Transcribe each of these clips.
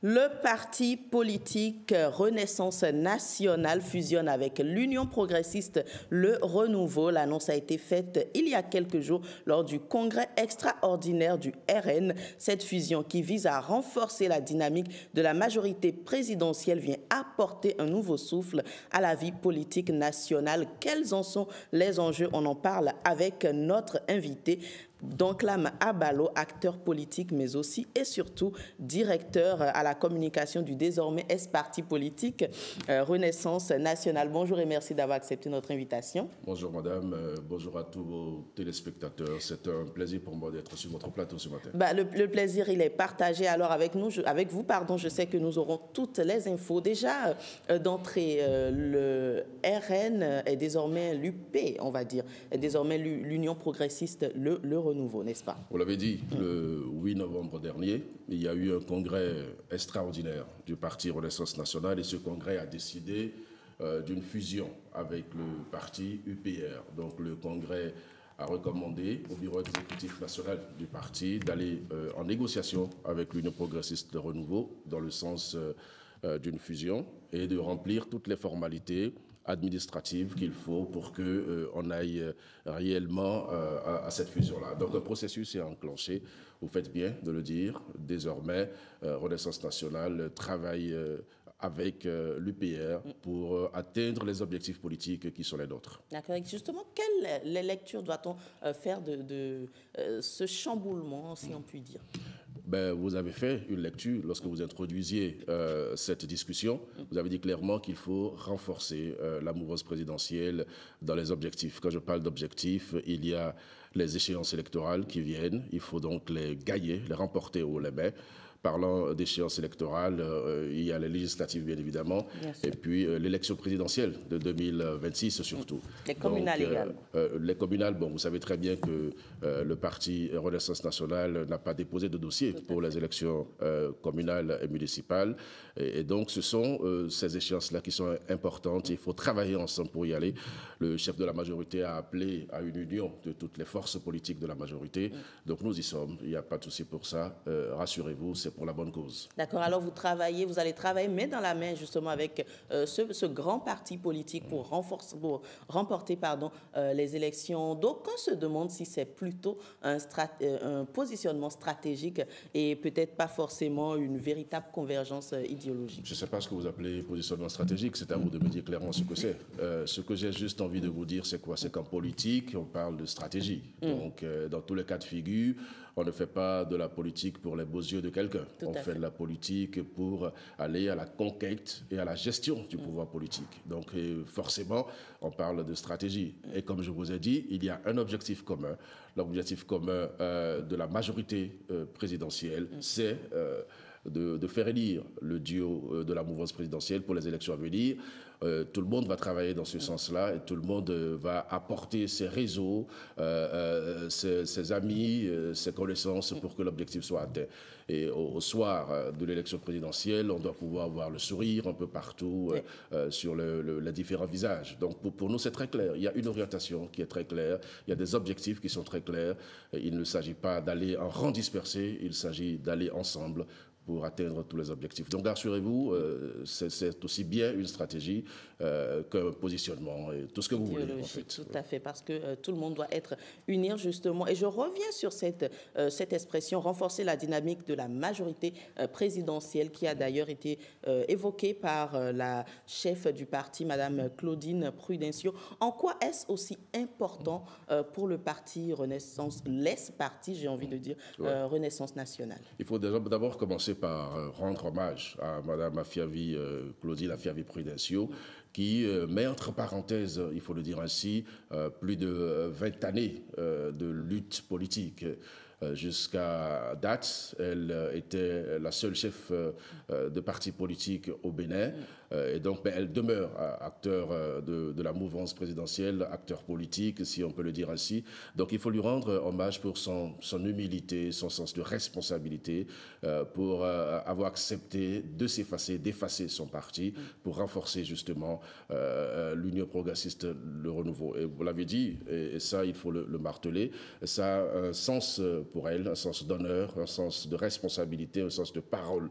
Le parti politique Renaissance nationale fusionne avec l'Union progressiste Le Renouveau. L'annonce a été faite il y a quelques jours lors du congrès extraordinaire du RN. Cette fusion qui vise à renforcer la dynamique de la majorité présidentielle vient apporter un nouveau souffle à la vie politique nationale. Quels en sont les enjeux? On en parle avec notre invité. Donclam Abalo, acteur politique, mais aussi et surtout directeur à la communication du désormais S-Parti politique Renaissance nationale. Bonjour et merci d'avoir accepté notre invitation. Bonjour madame, bonjour à tous vos téléspectateurs. C'est un plaisir pour moi d'être sur votre plateau ce matin. Le plaisir, il est partagé alors avec nous, avec vous. Je sais que nous aurons toutes les infos. Déjà, d'entrée, le RN est désormais l'UP, on va dire, est désormais l'Union progressiste, le Renouveau, n'est-ce pas? Vous l'avez dit, le 8 novembre dernier, il y a eu un congrès extraordinaire du parti Renaissance nationale et ce congrès a décidé d'une fusion avec le parti UPR. Donc le congrès a recommandé au bureau exécutif national du parti d'aller en négociation avec l'Union progressiste de Renouveau dans le sens d'une fusion et de remplir toutes les formalités administrative qu'il faut pour qu'on aille réellement à cette fusion-là. Donc, un processus est enclenché. Vous faites bien de le dire. Désormais, Renaissance nationale travaille avec l'UPR pour atteindre les objectifs politiques qui sont les nôtres. D'accord. Justement, quelle lecture doit-on faire de ce chamboulement, si on peut dire? Vous avez fait une lecture lorsque vous introduisiez cette discussion. Vous avez dit clairement qu'il faut renforcer la mouvance présidentielle dans les objectifs. Quand je parle d'objectifs, il y a les échéances électorales qui viennent. Il faut donc les gagner, les remporter haut les mains. Parlant d'échéances électorales, il y a les législatives, bien évidemment, et puis l'élection présidentielle de 2026 surtout. Les communales également. Les communales, bon, vous savez très bien que le parti Renaissance nationale n'a pas déposé de dossier pour les élections communales et municipales. Et donc, ce sont ces échéances-là qui sont importantes. Il faut travailler ensemble pour y aller. Le chef de la majorité a appelé à une union de toutes les forces politiques de la majorité. Donc, nous y sommes. Il n'y a pas de souci pour ça. Rassurez-vous, c'est pour la bonne cause. D'accord. Alors, vous allez travailler main dans la main, justement, avec ce grand parti politique pour remporter les élections. Donc, on se demande si c'est plutôt un positionnement stratégique et peut-être pas forcément une véritable convergence idéologique. Je ne sais pas ce que vous appelez positionnement stratégique. C'est à vous de me dire clairement ce que c'est. Ce que j'ai juste envie de vous dire, c'est quoi? C'est qu'en politique, on parle de stratégie. Donc, dans tous les cas de figure, on ne fait pas de la politique pour les beaux yeux de quelqu'un. On fait de la politique pour aller à la conquête et à la gestion du pouvoir politique. Donc, forcément, on parle de stratégie. Et comme je vous ai dit, il y a un objectif commun. L'objectif commun de la majorité présidentielle, c'est de faire élire le duo de la mouvance présidentielle pour les élections à venir. Tout le monde va travailler dans ce sens-là et tout le monde va apporter ses réseaux, ses amis, ses connaissances pour que l'objectif soit atteint. Et au soir de l'élection présidentielle, on doit pouvoir voir le sourire un peu partout sur les différents visages. Donc pour nous, c'est très clair. Il y a une orientation qui est très claire. Il y a des objectifs qui sont très clairs. Il ne s'agit pas d'aller en rang dispersé, il s'agit d'aller ensemble pour atteindre tous les objectifs. Donc, rassurez-vous, c'est aussi bien une stratégie qu'un positionnement et tout ce que vous voulez, en fait. Tout à fait, parce que tout le monde doit être uni, justement. Et je reviens sur cette expression, renforcer la dynamique de la majorité présidentielle, qui a d'ailleurs été évoquée par la chef du parti, Madame Claudine Prudencio. En quoi est-ce aussi important pour le parti Renaissance, l'Est-Parti, j'ai envie de dire, Renaissance nationale? Il faut d'abord commencer par rendre hommage à Mme Claudine Afiavi Prudencio, qui met entre parenthèses, il faut le dire ainsi, plus de 20 années de lutte politique. Jusqu'à date, elle était la seule chef de parti politique au Bénin. Et donc, elle demeure acteur de la mouvance présidentielle, acteur politique, si on peut le dire ainsi. Donc, il faut lui rendre hommage pour son humilité, son sens de responsabilité, pour avoir accepté de s'effacer, d'effacer son parti, pour renforcer justement l'Union progressiste, le renouveau. Et vous l'avez dit, et ça, il faut le marteler, ça a un sens pour elle, un sens d'honneur, un sens de responsabilité, un sens de parole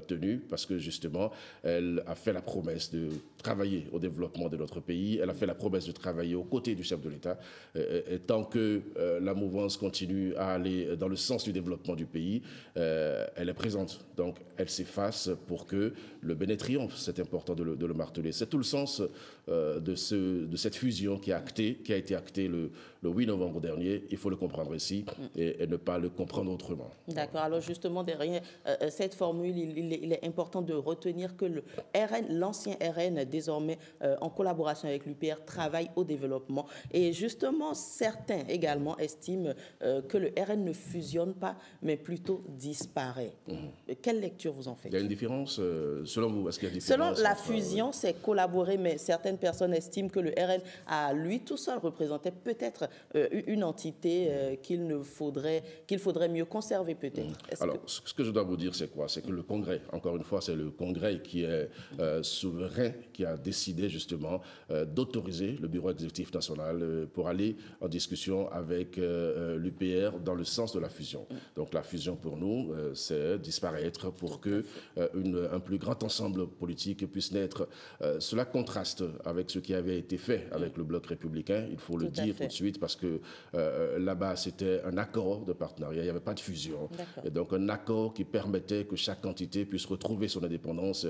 tenue, parce que justement, elle a fait la promesse de travailler au développement de notre pays. Elle a fait la promesse de travailler aux côtés du chef de l'État. Et tant que la mouvance continue à aller dans le sens du développement du pays, elle est présente. Donc, elle s'efface pour que le Bénin triomphe. C'est important de le marteler. C'est tout le sens de cette fusion qui a été actée le 8 novembre dernier. Il faut le comprendre ici et ne pas le comprendre autrement. D'accord. Alors justement, derrière cette formule, il est important de retenir que le RN, l'ancien RN, désormais en collaboration avec l'UPR, travaille au développement. Et justement, certains également estiment que le RN ne fusionne pas, mais plutôt disparaît. Quelle lecture vous en faites? Il y a une différence, selon vous, est-ce qu'il y a une différence? Selon la fusion, c'est collaborer, mais certaines personnes estiment que le RN, à lui tout seul, représentait peut-être une entité qu'il faudrait mieux conserver, peut-être. Alors, ce que je dois vous dire, c'est quoi? C'est que le Congrès, encore une fois, c'est le Congrès qui est souverain, qui a décidé justement d'autoriser le Bureau exécutif national pour aller en discussion avec l'UPR dans le sens de la fusion. Donc la fusion pour nous, c'est disparaître pour que un plus grand ensemble politique puisse naître. Cela contraste avec ce qui avait été fait avec le bloc républicain, il faut le dire tout de suite, parce que là-bas, c'était un accord de partenariat, il n'y avait pas de fusion. Et donc un accord qui permettait que chaque entité puisse retrouver son indépendance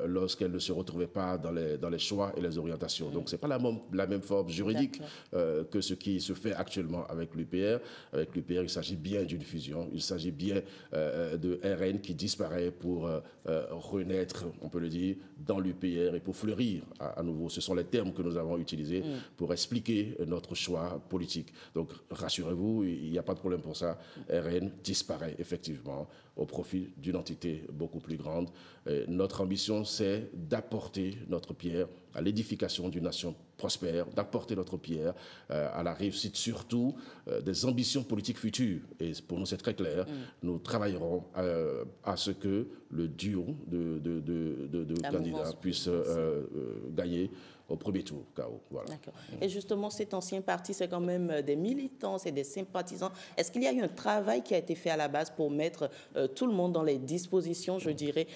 lorsqu'elle ne se retrouvait pas dans les choix et les orientations. Donc ce n'est pas la même forme juridique que ce qui se fait actuellement avec l'UPR. Avec l'UPR, il s'agit bien d'une fusion, il s'agit bien de RN qui disparaît pour renaître, on peut le dire, dans l'UPR et pour fleurir à nouveau. Ce sont les termes que nous avons utilisés pour expliquer notre choix politique. Donc rassurez-vous, il n'y a pas de problème pour ça. RN disparaît effectivement au profit d'une entité beaucoup plus grande. Et notre ambition, c'est d'apporter notre pierre à l'édification d'une nation prospère, d'apporter notre pierre à la réussite surtout des ambitions politiques futures. Et pour nous, c'est très clair. Nous travaillerons à ce que le duo de candidats puisse gagner au premier tour, KO. Voilà. D'accord. Et justement, cet ancien parti, c'est quand même des militants, c'est des sympathisants. Est-ce qu'il y a eu un travail qui a été fait à la base pour mettre tout le monde dans les dispositions, je dirais,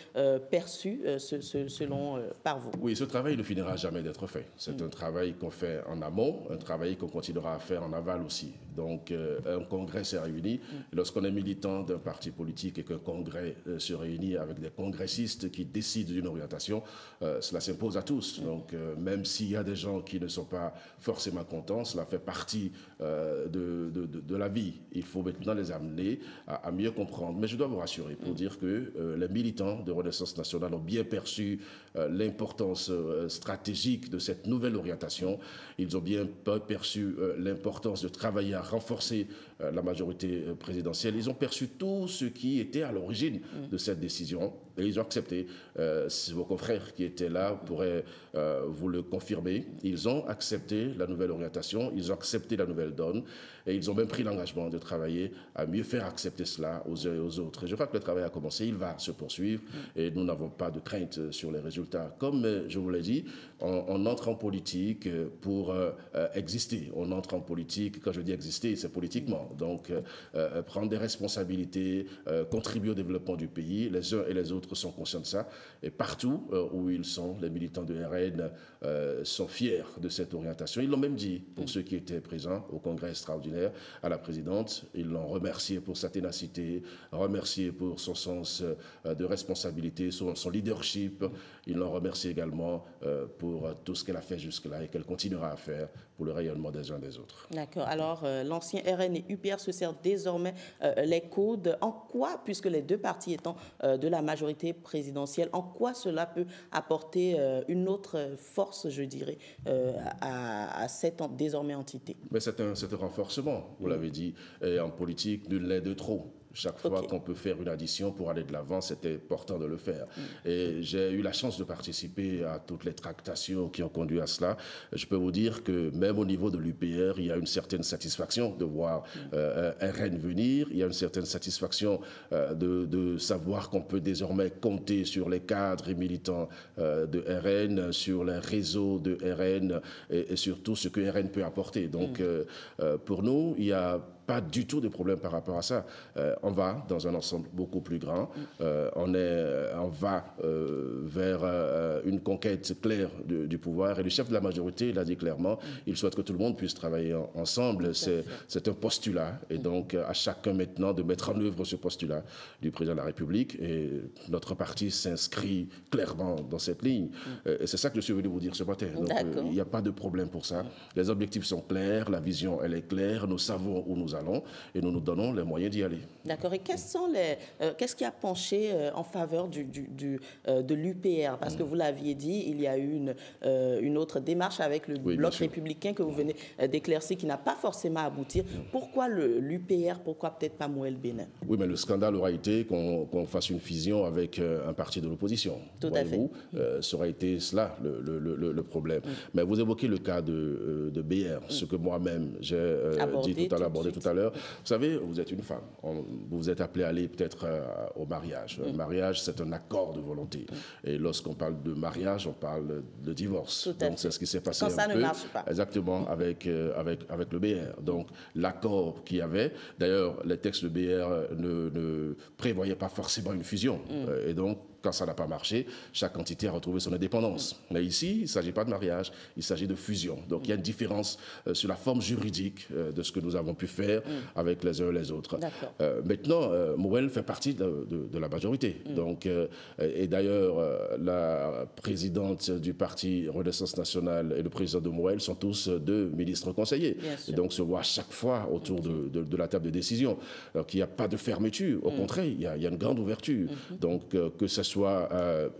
perçues selon par vous? Oui, ce travail ne finira jamais d'être fait. C'est un travail qu'on fait en amont, un travail qu'on continuera à faire en aval aussi. Donc, un congrès s'est réuni. Lorsqu'on est militant d'un parti politique et qu'un congrès se réunit avec des congressistes qui décident d'une orientation, cela s'impose à tous. Donc, même s'il y a des gens qui ne sont pas forcément contents, cela fait partie de la vie. Il faut maintenant les amener à mieux comprendre. Mais je dois vous rassurer pour dire que les militants de Renaissance nationale ont bien perçu l'importance stratégique de cette nouvelle orientation. Ils ont bien perçu l'importance de travailler à renforcer la majorité présidentielle. Ils ont perçu tout ce qui était à l'origine de cette décision et ils ont accepté. Vos confrères qui étaient là pourraient vous le confirmer. Ils ont accepté la nouvelle orientation, ils ont accepté la nouvelle donne et ils ont même pris l'engagement de travailler à mieux faire accepter cela aux uns et aux autres. Et je crois que le travail a commencé, il va se poursuivre et nous n'avons pas de crainte sur les résultats. Comme je vous l'ai dit, on entre en politique pour exister. On entre en politique, quand je dis exister, c'est politiquement. Donc prendre des responsabilités, contribuer au développement du pays. Les uns et les autres sont conscients de ça. Et partout où ils sont, les militants de RN sont fiers de cette orientation. Ils l'ont même dit pour ceux qui étaient présents au congrès extraordinaire à la présidente. Ils l'ont remercié pour sa ténacité, remercié pour son sens de responsabilité, son leadership. Ils l'ont remercié également pour tout ce qu'elle a fait jusque-là et qu'elle continuera à faire pour le rayonnement des uns des autres. D'accord. Alors, l'ancien RN et UPR se servent désormais les codes. En quoi, puisque les deux partis étant de la majorité présidentielle, en quoi cela peut apporter une autre force force, je dirais, à cette désormais entité? Mais c'est un renforcement, vous l'avez dit. Et en politique, nul n'est de trop. Chaque fois qu'on peut faire une addition pour aller de l'avant, c'était important de le faire. Et j'ai eu la chance de participer à toutes les tractations qui ont conduit à cela. Je peux vous dire que même au niveau de l'UPR, il y a une certaine satisfaction de voir RN venir. Il y a une certaine satisfaction de savoir qu'on peut désormais compter sur les cadres et militants de RN, sur les réseaux de RN et surtout ce que RN peut apporter. Donc pour nous, il y a pas du tout de problème par rapport à ça. On va dans un ensemble beaucoup plus grand. On va vers une conquête claire du pouvoir. Et le chef de la majorité l'a dit clairement, il souhaite que tout le monde puisse travailler ensemble. C'est un postulat. Et donc, à chacun maintenant de mettre en œuvre ce postulat du président de la République. Et notre parti s'inscrit clairement dans cette ligne. Et c'est ça que je suis venu vous dire ce matin. Donc, il n'y a pas de problème pour ça. Les objectifs sont clairs, la vision, elle est claire. Nous savons où nous allons et nous nous donnons les moyens d'y aller. D'accord. Et qu'est-ce qui a penché en faveur de l'UPR? Parce que vous l'aviez dit, il y a eu une autre démarche avec le Bloc républicain que vous venez d'éclaircir qui n'a pas forcément abouti. Pourquoi l'UPR? Pourquoi peut-être pas Moël Bénin? Oui, mais le scandale aura été qu'on fasse une fusion avec un parti de l'opposition. Tout à fait. Ça aura été cela le problème. Mais vous évoquez le cas de BR, ce que moi-même j'ai abordé tout à l'heure. Vous savez, vous êtes une femme. Vous vous êtes appelé à aller peut-être au mariage. Le mariage, c'est un accord de volonté. Et lorsqu'on parle de mariage, on parle de divorce. Donc, c'est ce qui s'est passé quand ça ne marche pas. Exactement, avec le BR. Donc, l'accord qu'il y avait, d'ailleurs, les textes de BR ne prévoyaient pas forcément une fusion. Et donc, quand ça n'a pas marché, chaque entité a retrouvé son indépendance. Mais ici, il ne s'agit pas de mariage, il s'agit de fusion. Donc il y a une différence sur la forme juridique de ce que nous avons pu faire avec les uns et les autres. Maintenant, Moël fait partie de la majorité. Donc, et d'ailleurs, la présidente du parti Renaissance nationale et le président de Moël sont tous deux ministres conseillers. Et donc se voient chaque fois autour de la table de décision. Donc il n'y a pas de fermeture. Au contraire, il y a une grande ouverture. Donc que ce soit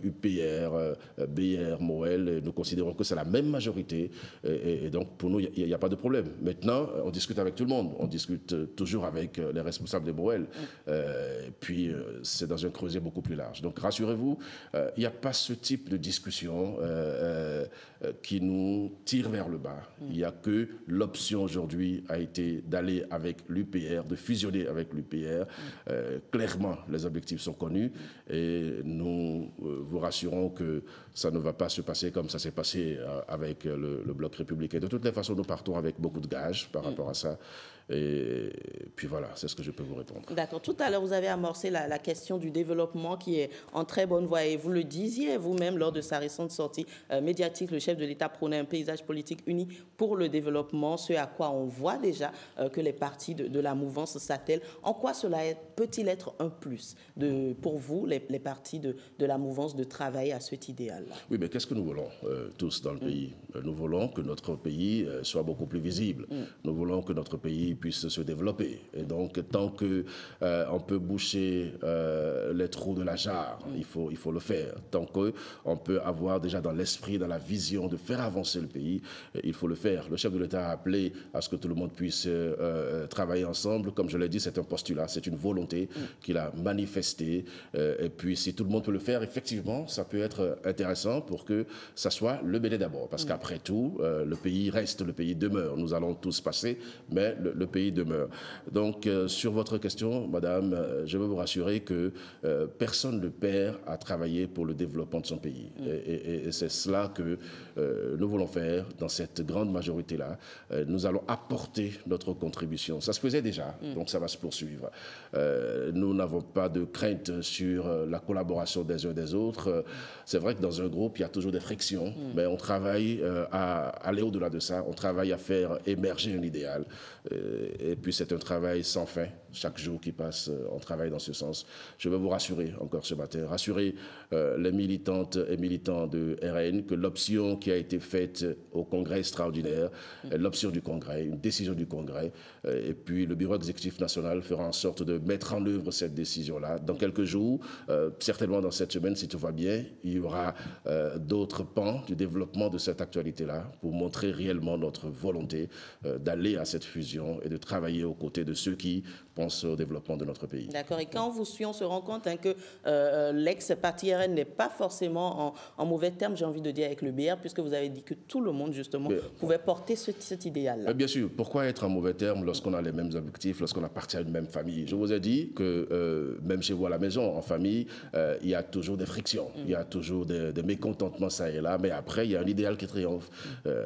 UPR, BR, Moël, nous considérons que c'est la même majorité et donc pour nous, il n'y a pas de problème. Maintenant, on discute avec tout le monde, on discute toujours avec les responsables de Moël, puis c'est dans un creuset beaucoup plus large. Donc rassurez-vous, il n'y a pas ce type de discussion qui nous tire vers le bas. Il n'y a que l'option aujourd'hui a été d'aller avec l'UPR, de fusionner avec l'UPR. Clairement, les objectifs sont connus et nous vous rassurons que ça ne va pas se passer comme ça s'est passé avec le Bloc républicain. De toutes les façons, nous partons avec beaucoup de gages par rapport à ça. Et puis voilà, c'est ce que je peux vous répondre. D'accord. Tout à l'heure, vous avez amorcé la question du développement qui est en très bonne voie. Et vous le disiez vous-même lors de sa récente sortie médiatique, le chef de l'État prônait un paysage politique uni pour le développement, ce à quoi on voit déjà que les partis de la mouvance s'attellent. En quoi cela peut-il être un plus pour vous, les partis de la mouvance, de travailler à cet idéal-là? Oui, mais qu'est-ce que nous voulons tous dans le pays? Nous voulons que notre pays soit beaucoup plus visible. Nous voulons que notre pays puisse se développer. Et donc, tant qu'on peut boucher les trous de la jarre, il faut le faire. Tant qu'on peut avoir déjà dans l'esprit, dans la vision de faire avancer le pays, il faut le faire. Le chef de l'État a appelé à ce que tout le monde puisse travailler ensemble. Comme je l'ai dit, c'est un postulat, c'est une volonté qu'il a manifestée. Et puis, si tout le monde peut le faire, effectivement, ça peut être intéressant pour que ça soit le Bénin d'abord. Parce qu'après tout, le pays reste, le pays demeure. Nous allons tous passer, mais le pays demeure. Donc, sur votre question, madame, je veux vous rassurer que personne ne perd à travailler pour le développement de son pays. Et c'est cela que nous voulons faire dans cette grande majorité-là. Nous allons apporter notre contribution. Ça se faisait déjà, donc ça va se poursuivre. Nous n'avons pas de crainte sur la collaboration des uns des autres. C'est vrai que dans un groupe, il y a toujours des frictions, mais on travaille à aller au-delà de ça. On travaille à faire émerger un idéal. Et puis c'est un travail sans fin. Chaque jour qui passe, on travaille dans ce sens. Je veux vous rassurer encore ce matin, rassurer les militantes et militants de RN que l'option qui a été faite au Congrès extraordinaire, l'option du Congrès, une décision du Congrès, et puis le Bureau exécutif national fera en sorte de mettre en œuvre cette décision-là. Dans quelques jours, certainement dans cette semaine, si tout va bien, il y aura d'autres pans du développement de cette actualité-là pour montrer réellement notre volonté d'aller à cette fusion et de travailler aux côtés de ceux qui pensent au développement de notre pays. D'accord. Et quand on vous suit, on se rend compte que l'ex-parti RN n'est pas forcément en mauvais termes, j'ai envie de dire, avec le BR, puisque vous avez dit que tout le monde, justement, pouvait porter cet idéal-là. Bien sûr. Pourquoi être en mauvais termes lorsqu'on a les mêmes objectifs, lorsqu'on appartient à une même famille? Je vous ai dit que même chez vous à la maison, en famille, il y a toujours des frictions, il y a toujours des mécontentements ça et là, mais après, il y a un idéal qui triomphe.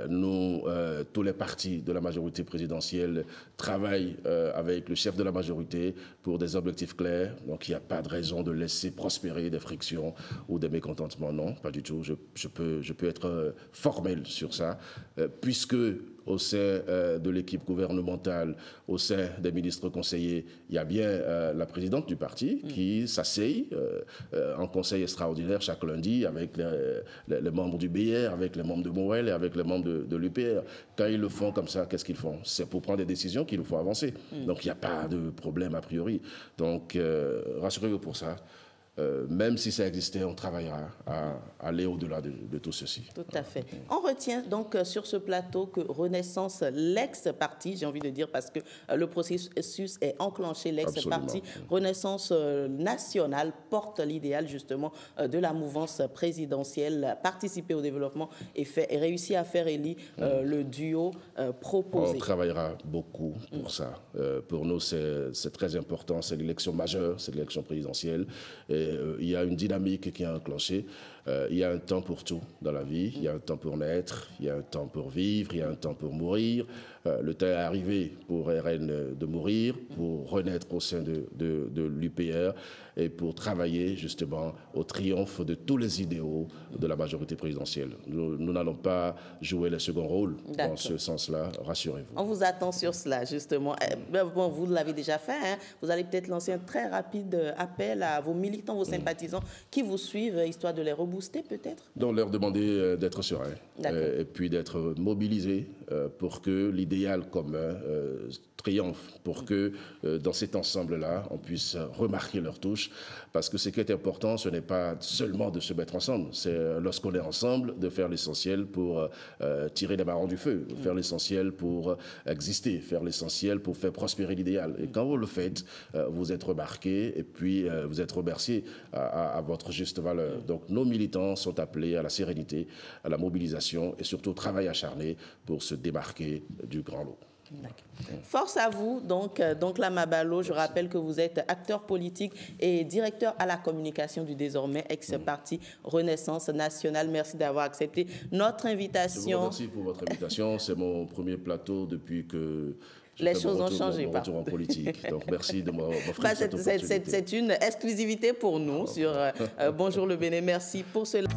Nous, tous les partis de la majorité présidentielle travaillent avec le chef de la majorité pour des objectifs clairs. Donc, il n'y a pas de raison de laisser prospérer des frictions ou des mécontentements. Non, pas du tout. Je peux être formel sur ça, puisque au sein de l'équipe gouvernementale, au sein des ministres conseillers, il y a bien la présidente du parti qui s'asseye en conseil extraordinaire chaque lundi avec les membres du BR, avec les membres de Morel et avec les membres de l'UPR. Quand ils le font comme ça, qu'est-ce qu'ils font? C'est pour prendre des décisions qu'il nous faut avancer. Donc il n'y a pas de problème a priori. Donc rassurez-vous pour ça. Même si ça existait, on travaillera à aller au-delà de tout ceci. Tout à fait. On retient donc sur ce plateau que Renaissance, l'ex-parti, j'ai envie de dire, parce que le processus est enclenché, l'ex-parti, Renaissance nationale porte l'idéal justement de la mouvance présidentielle, participer au développement et réussir à faire élire le duo proposé. On travaillera beaucoup pour ça. Pour nous, c'est très important. C'est l'élection majeure, c'est l'élection présidentielle. Et il y a une dynamique qui est enclenchée. Il y a un temps pour tout dans la vie. Il y a un temps pour naître, il y a un temps pour vivre, il y a un temps pour mourir. Le temps est arrivé pour RN de mourir, pour renaître au sein de l'UPR et pour travailler justement au triomphe de tous les idéaux de la majorité présidentielle. Nous n'allons pas jouer les seconds rôles dans ce sens-là, rassurez-vous. On vous attend sur cela, justement. Bon, vous l'avez déjà fait, hein. Vous allez peut-être lancer un très rapide appel à vos militants, vos sympathisants qui vous suivent, histoire de les rebooster peut-être? Donc leur demander d'être sereins et puis d'être mobilisés pour que l'idéal commun triomphe, pour que dans cet ensemble-là, on puisse remarquer leur touche. Parce que ce qui est important, ce n'est pas seulement de se mettre ensemble, c'est lorsqu'on est ensemble, de faire l'essentiel pour tirer les marrons du feu, faire l'essentiel pour exister, faire l'essentiel pour faire prospérer l'idéal. Et quand vous le faites, vous êtes remarqué et puis vous êtes remercié à votre juste valeur. Donc nos militants sont appelés à la sérénité, à la mobilisation et surtout au travail acharné pour se démarquer du grand lot. Force à vous, donc Lama Ballo, je rappelle que vous êtes acteur politique et directeur à la communication du désormais ex-parti Renaissance nationale. Merci d'avoir accepté notre invitation. Je vous remercie pour votre invitation. C'est mon premier plateau depuis que les choses ont changé. Mon retour en politique. Donc merci de m'offrir cette opportunité. C'est une exclusivité pour nous sur Bonjour le Bénin. Merci pour cela.